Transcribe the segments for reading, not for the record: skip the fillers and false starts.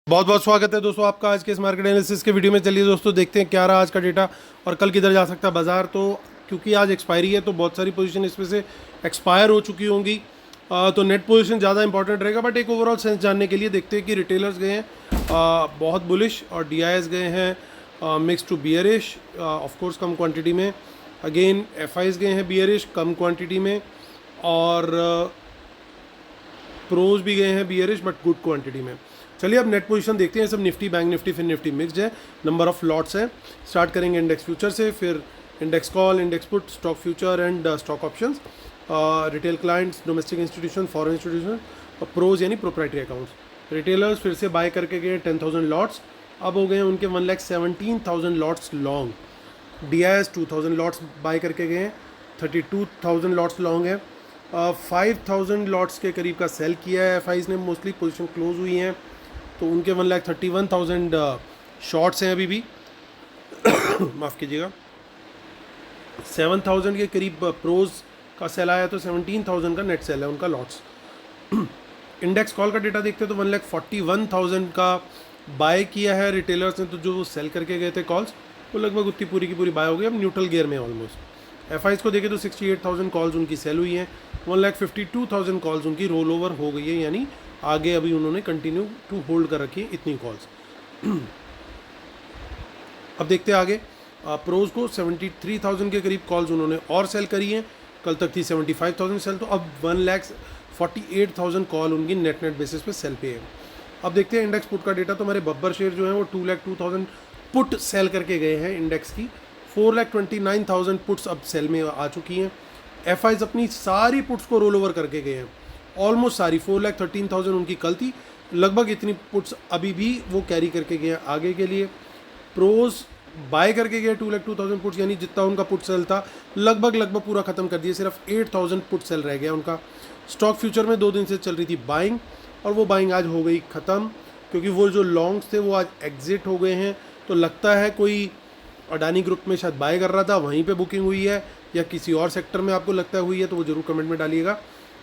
बहुत बहुत स्वागत है दोस्तों आपका आज के इस मार्केट एनालिसिस के वीडियो में। चलिए दोस्तों देखते हैं क्या रहा आज का डेटा और कल किधर जा सकता है बाजार। तो क्योंकि आज एक्सपायरी है तो बहुत सारी पोजीशन इसमें से एक्सपायर हो चुकी होंगी, तो नेट पोजीशन ज़्यादा इंपॉर्टेंट रहेगा। बट एक ओवरऑल सेंस जानने के लिए देखते हैं कि रिटेलर्स गए हैं बहुत बुलिश और DIs गए हैं मिक्स टू बियरिश, ऑफकोर्स कम क्वान्टिटी में। अगेन FIs गए हैं बियरिश कम क्वान्टिटी में, और प्रोज भी गए हैं बियरिश बट गुड क्वांटिटी में। चलिए अब नेट पोजीशन देखते हैं। सब निफ्टी, बैंक निफ्टी, फिर निफ्टी मिक्स्ड है, नंबर ऑफ लॉट्स है। स्टार्ट करेंगे इंडेक्स फ्यूचर से, फिर index call, index put, stock future and stock options, retail clients, domestic institution, foreign institution, pros यानी प्रोप्राइटरी अकाउंट्स। रिटेलर्स फिर से बाय करके गए 10,000 लॉट्स, अब हो गए उनके 1,17,000 lots long. DIs 2,000 lots buy करके गए हैं, 32,000 लॉट्स लॉन्ग है। 5,000 लॉट्स के करीब का सेल किया है FIs ने, मोस्टली पोजीशन क्लोज हुई हैं, तो उनके 1,31,000 शॉर्ट्स हैं अभी भी माफ़ कीजिएगा। 7,000 के करीब प्रोज का सेल आया, तो 17,000 का नेट सेल है उनका लॉट्स। इंडेक्स कॉल का डेटा देखते हैं तो 1,41,000 का बाय किया है रिटेलर्स ने, तो जो सेल करके गए थे कॉल्स वो लगभग उतनी पूरी की पूरी बाय हो गई, अब न्यूट्रल गियर में ऑलमोस्ट। FIs को देखें तो 68,000 कॉल्स उनकी सेल हुई हैं, 1,52,000 कॉल्स उनकी रोल ओवर हो गई है, यानी आगे अभी उन्होंने कंटिन्यू टू होल्ड कर रखी है इतनी कॉल्स। अब देखते हैं आगे। प्रोज को 73,000 के करीब कॉल्स उन्होंने और सेल करी हैं, कल तक थी 75,000 सेल, तो अब 1,48,000 कॉल उनकी नेट बेसिस पे सेल पे है। अब देखते हैं इंडेक्स पुट का डेटा। तो हमारे बब्बर शेयर जो है वो 2,02,000 पुट सेल करके गए हैं इंडेक्स की, 4,29,000 पुट्स अब सेल में आ चुकी हैं। FIs अपनी सारी पुट्स को रोल ओवर करके गए हैं, ऑलमोस्ट सारी, 4,13,000 उनकी कल थी, लगभग इतनी पुट्स अभी भी वो कैरी करके गए हैं आगे के लिए। प्रोज बाय करके गए 2,02,000 पुट्स, यानी जितना उनका पुट सेल था लगभग पूरा ख़त्म कर दिया, सिर्फ 8,000 पुट सेल रह गया उनका। स्टॉक फ्यूचर में 2 दिन से चल रही थी बाइंग, और वो बाइंग आज हो गई ख़त्म, क्योंकि वो जो लॉन्ग्स थे वो आज एग्जिट हो गए हैं। तो लगता है कोई अडानी ग्रुप में शायद बाय कर रहा था, वहीं पे बुकिंग हुई है, या किसी और सेक्टर में आपको लगता है हुई है तो वो ज़रूर कमेंट में डालिएगा।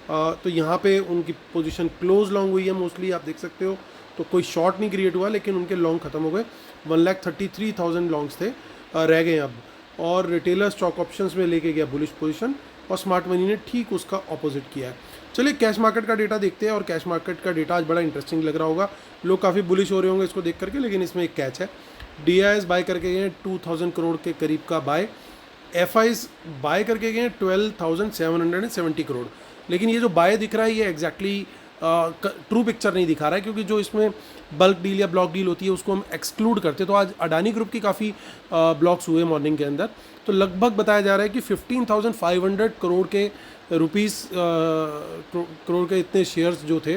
तो यहाँ पे उनकी पोजीशन क्लोज लॉन्ग हुई है मोस्टली, आप देख सकते हो। तो कोई शॉर्ट नहीं क्रिएट हुआ, लेकिन उनके लॉन्ग खत्म हो गए। 1,33,000 लॉन्ग्स थे, रह गए अब। और रिटेलर स्टॉक ऑप्शंस में लेके गया बुलिश पोजीशन, और स्मार्ट मनी ने ठीक उसका ऑपोजिट किया है। चलिए कैश मार्केट का डेटा देखते हैं, और कैश मार्केट का डेटा आज बड़ा इंटरेस्टिंग लग रहा होगा, लोग काफ़ी बुलिश हो रहे होंगे इसको देख करके, लेकिन इसमें एक कैच है। DIs बाय करके गए 2,000 करोड़ के करीब का बाय, FIs बाय करके गए 12,770 करोड़। लेकिन ये जो बाय दिख रहा है ये एग्जैक्टली ट्रू पिक्चर नहीं दिखा रहा है, क्योंकि जो इसमें बल्क डील या ब्लॉक डील होती है उसको हम एक्सक्लूड करते हैं। तो आज अडानी ग्रुप की काफ़ी ब्लॉक्स हुए मॉर्निंग के अंदर, तो लगभग बताया जा रहा है कि 15,500 करोड़ के रुपीस करोड़ के इतने शेयर्स जो थे,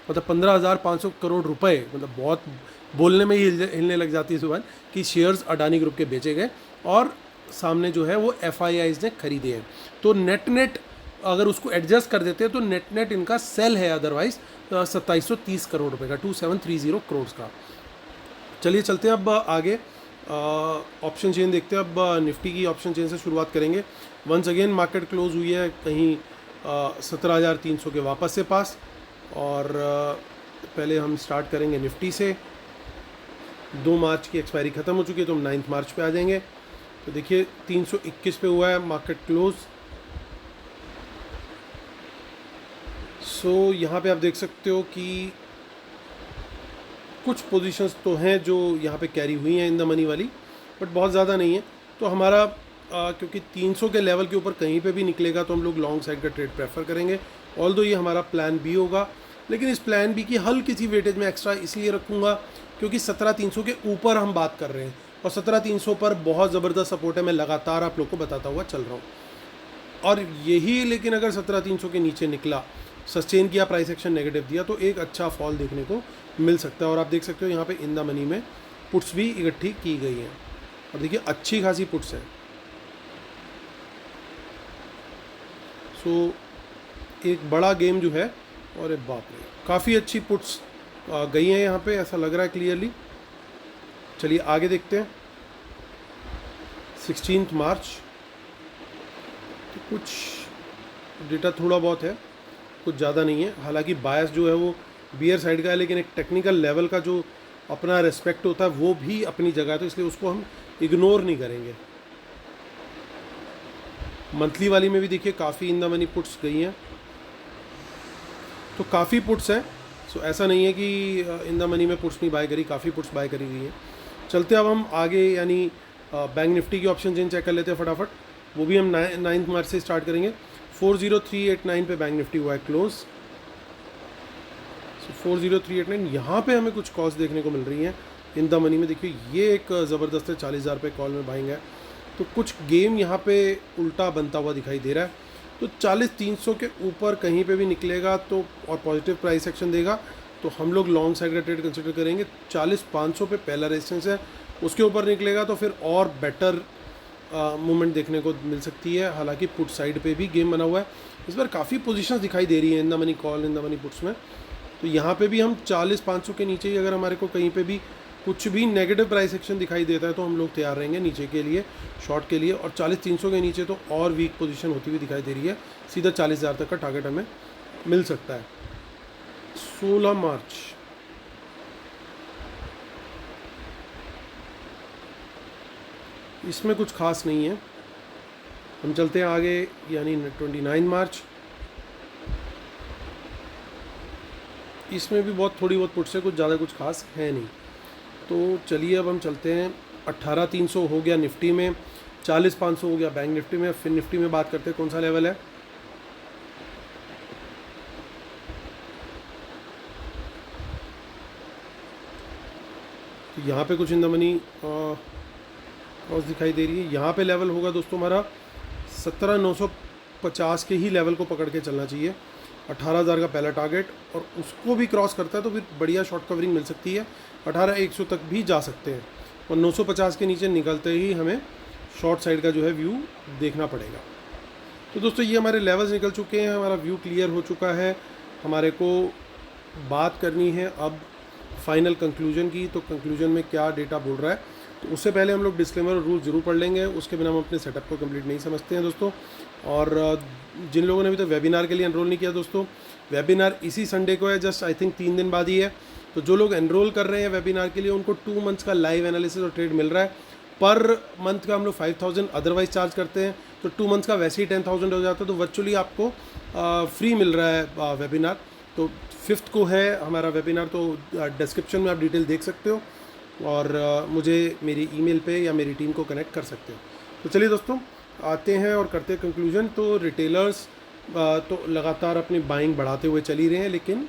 मतलब 15,500 करोड़ रुपए, मतलब बहुत बोलने में ही हिलने लग जाती है सुबह, कि शेयर्स अडानी ग्रुप के बेचे गए और सामने जो है वो FIs ने खरीदे हैं। तो नेट अगर उसको एडजस्ट कर देते हैं तो नेट इनका सेल है अदरवाइज 2,730 करोड़ रुपए का, 2,730 करोड़ का। चलिए चलते हैं अब आगे, ऑप्शन चेन देखते हैं। अब निफ्टी की ऑप्शन चेन से शुरुआत करेंगे। वंस अगेन मार्केट क्लोज हुई है कहीं 17,300 के वापस से पास, और पहले हम स्टार्ट करेंगे निफ्टी से। 2 मार्च की एक्सपायरी ख़त्म हो चुकी है, तो हम 9 मार्च पे आ जाएंगे। तो देखिए 321 पे हुआ है मार्केट क्लोज। सो यहाँ पे आप देख सकते हो कि कुछ पोजीशंस तो हैं जो यहाँ पे कैरी हुई हैं इन द मनी वाली, बट बहुत ज़्यादा नहीं है। तो हमारा क्योंकि 300 के लेवल के ऊपर कहीं पे भी निकलेगा तो हम लोग लॉन्ग साइड का ट्रेड प्रेफर करेंगे, ऑल्दो ये हमारा प्लान बी होगा। लेकिन इस प्लान बी की हल्की सी वेटेज में एक्स्ट्रा इसलिए रखूँगा क्योंकि 17,300 के ऊपर हम बात कर रहे हैं, और 17,300 पर बहुत ज़बरदस्त सपोर्ट है, मैं लगातार आप लोग को बताता हुआ चल रहा हूँ। और यही, लेकिन अगर 17,300 के नीचे निकला, सस्टेन किया, प्राइस एक्शन नेगेटिव दिया, तो एक अच्छा फॉल देखने को मिल सकता है। और आप देख सकते हो यहाँ पे इन द मनी में पुट्स भी इकट्ठी की गई हैं, और देखिए अच्छी खासी पुट्स हैं। सो एक बड़ा गेम जो है, और बाप रे काफ़ी अच्छी पुट्स गई हैं यहाँ पे, ऐसा लग रहा है क्लियरली। चलिए आगे देखते हैं। 16 मार्च, तो कुछ डेटा थोड़ा बहुत है, कुछ ज़्यादा नहीं है। हालांकि बायस जो है वो बियर साइड का है, लेकिन एक टेक्निकल लेवल का जो अपना रेस्पेक्ट होता है वो भी अपनी जगह है, तो इसलिए उसको हम इग्नोर नहीं करेंगे। मंथली वाली में भी देखिए काफ़ी इन द मनी पुट्स गई हैं, तो काफ़ी पुट्स हैं। सो ऐसा नहीं है कि इन द मनी में पुट्स नहीं बाय करी, काफ़ी पुट्स बाय करी गई हैं। चलते अब हम आगे यानी बैंक निफ्टी की ऑप्शन चेंज चेक कर लेते हैं फटाफट। वो भी हम 9 मार्च से स्टार्ट करेंगे। 40389 पे बैंक निफ्टी हुआ है क्लोज। सो 40389 यहाँ पे हमें कुछ कॉस्ट देखने को मिल रही हैं इन द मनी में। देखिए ये एक ज़बरदस्त है, 40,000 पे कॉल में बाइंग है, तो कुछ गेम यहाँ पे उल्टा बनता हुआ दिखाई दे रहा है। तो 40,300 के ऊपर कहीं पे भी निकलेगा तो और पॉजिटिव प्राइस एक्शन देगा तो हम लोग लॉन्ग साइड का ट्रेड कंसिडर करेंगे। 40,500 पे पहला रेजिस्टेंस है, उसके ऊपर निकलेगा तो फिर और बेटर मूवमेंट देखने को मिल सकती है। हालांकि पुट साइड पे भी गेम बना हुआ है, इस बार काफ़ी पोजीशंस दिखाई दे रही हैं in the money call, in the money puts में। तो यहाँ पे भी हम 40,500 के नीचे ही अगर हमारे को कहीं पे भी कुछ भी नेगेटिव प्राइस एक्शन दिखाई देता है तो हम लोग तैयार रहेंगे नीचे के लिए, शॉर्ट के लिए। और 40,300 के नीचे तो और वीक पोजीशन होती हुई दिखाई दे रही है, सीधा 40,000 तक का टारगेट हमें मिल सकता है। 16 मार्च इसमें कुछ खास नहीं है, हम चलते हैं आगे यानी 29 मार्च। इसमें भी बहुत थोड़ी बहुत पुट्स है, कुछ ज़्यादा कुछ खास है नहीं। तो चलिए अब हम चलते हैं 18,300 हो गया निफ्टी में, 40,500 हो गया बैंक निफ्टी में। फिर निफ्टी में बात करते हैं कौन सा लेवल है। तो यहाँ पे कुछ इन द मनी कॉस्ट दिखाई दे रही है। यहाँ पे लेवल होगा दोस्तों हमारा 17,950 के ही लेवल को पकड़ के चलना चाहिए। 18,000 का पहला टारगेट, और उसको भी क्रॉस करता है तो फिर बढ़िया शॉर्ट कवरिंग मिल सकती है। 18,100 तक भी जा सकते हैं, और 950 के नीचे निकलते ही हमें शॉर्ट साइड का जो है व्यू देखना पड़ेगा। तो दोस्तों ये हमारे लेवल्स निकल चुके हैं, हमारा व्यू क्लियर हो चुका है। हमारे को बात करनी है अब फाइनल कंक्लूजन की। तो कंक्लूजन में क्या डेटा बोल रहा है, तो उससे पहले हम लोग डिस्क्लेमर और रूल ज़रूर पढ़ लेंगे, उसके बिना हम अपने सेटअप को कंप्लीट नहीं समझते हैं दोस्तों। और जिन लोगों ने अभी तक वेबिनार के लिए एनरोल नहीं किया दोस्तों, वेबिनार इसी संडे को है, जस्ट आई थिंक 3 दिन बाद ही है। तो जो लोग एनरोल कर रहे हैं वेबिनार के लिए उनको 2 मंथ्स का लाइव एनालिसिस और ट्रेड मिल रहा है। पर मंथ का हम लोग 5,000 अदरवाइज चार्ज करते हैं, तो 2 मंथ्स का वैसे ही 10,000 हो जाता है। तो वर्चुअली आपको फ्री मिल रहा है वेबिनार। तो 5th को है हमारा वेबिनार, तो डिस्क्रिप्शन में आप डिटेल देख सकते हो, और मुझे मेरी ईमेल पे या मेरी टीम को कनेक्ट कर सकते हो। तो चलिए दोस्तों आते हैं और करते हैं कंक्लूजन। तो रिटेलर्स तो लगातार अपनी बाइंग बढ़ाते हुए चली रहे हैं, लेकिन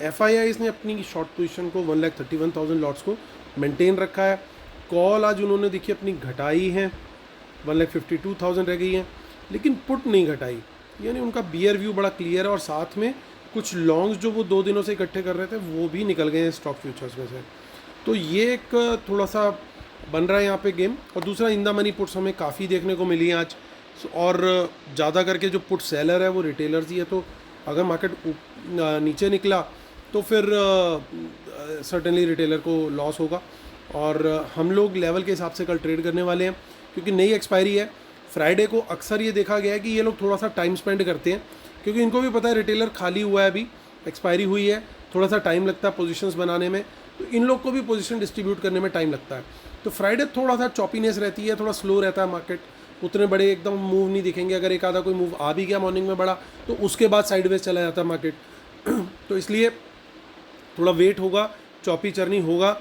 FIIs ने अपनी शॉर्ट पोजीशन को 1,31,000 लॉट्स को मेंटेन रखा है। कॉल आज उन्होंने देखिए अपनी घटाई है, 1,52,000 रह गई है, लेकिन पुट नहीं घटाई, यानी उनका बियर व्यू बड़ा क्लियर है। और साथ में कुछ लॉन्ग्स जो वो 2 दिनों से इकट्ठे कर रहे थे वो भी निकल गए हैं स्टॉक फ्यूचर्स में से। तो ये एक थोड़ा सा बन रहा है यहाँ पे गेम। और दूसरा इन द मनी पुट्स हमें काफ़ी देखने को मिली हैं आज, और ज़्यादा करके जो पुट सेलर है वो रिटेलर्स ही है। तो अगर मार्केट नीचे निकला तो फिर सर्टेनली रिटेलर को लॉस होगा। और हम लोग लेवल के हिसाब से कल ट्रेड करने वाले हैं, क्योंकि नई एक्सपायरी है फ्राइडे को। अक्सर ये देखा गया है कि ये लोग थोड़ा सा टाइम स्पेंड करते हैं, क्योंकि इनको भी पता है रिटेलर खाली हुआ है, अभी एक्सपायरी हुई है, थोड़ा सा टाइम लगता है पोजीशंस बनाने में, तो इन लोग को भी पोजीशन डिस्ट्रीब्यूट करने में टाइम लगता है। तो फ्राइडे थोड़ा सा चॉपीनेस रहती है, थोड़ा स्लो रहता है मार्केट, उतने बड़े एकदम मूव नहीं दिखेंगे। अगर एक आधा कोई मूव आ भी गया मॉर्निंग में बड़ा, तो उसके बाद साइडवेज चला जाता है मार्केट। तो इसलिए थोड़ा वेट होगा, चॉपी चरनी होगा,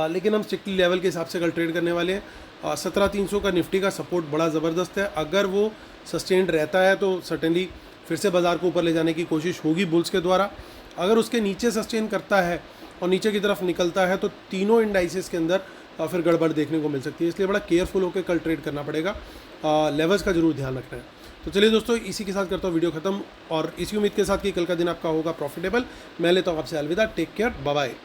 लेकिन हम स्ट्रिक्टली लेवल के हिसाब से कल ट्रेड करने वाले हैं। 17,300 का निफ्टी का सपोर्ट बड़ा ज़बरदस्त है, अगर वो सस्टेन्ड रहता है तो सर्टेनली फिर से बाज़ार को ऊपर ले जाने की कोशिश होगी बुल्स के द्वारा। अगर उसके नीचे सस्टेन करता है और नीचे की तरफ निकलता है तो तीनों इंडाइसेस के अंदर फिर गड़बड़ देखने को मिल सकती है। इसलिए बड़ा केयरफुल होकर कल ट्रेड करना पड़ेगा, लेवल्स का जरूर ध्यान रखना है। तो चलिए दोस्तों इसी के साथ करता हूँ वीडियो खत्म, और इसी उम्मीद के साथ कि कल का दिन आपका होगा प्रॉफिटेबल। मैं लेता हूँ आपसे अलविदा, टेक केयर, बाय बाय।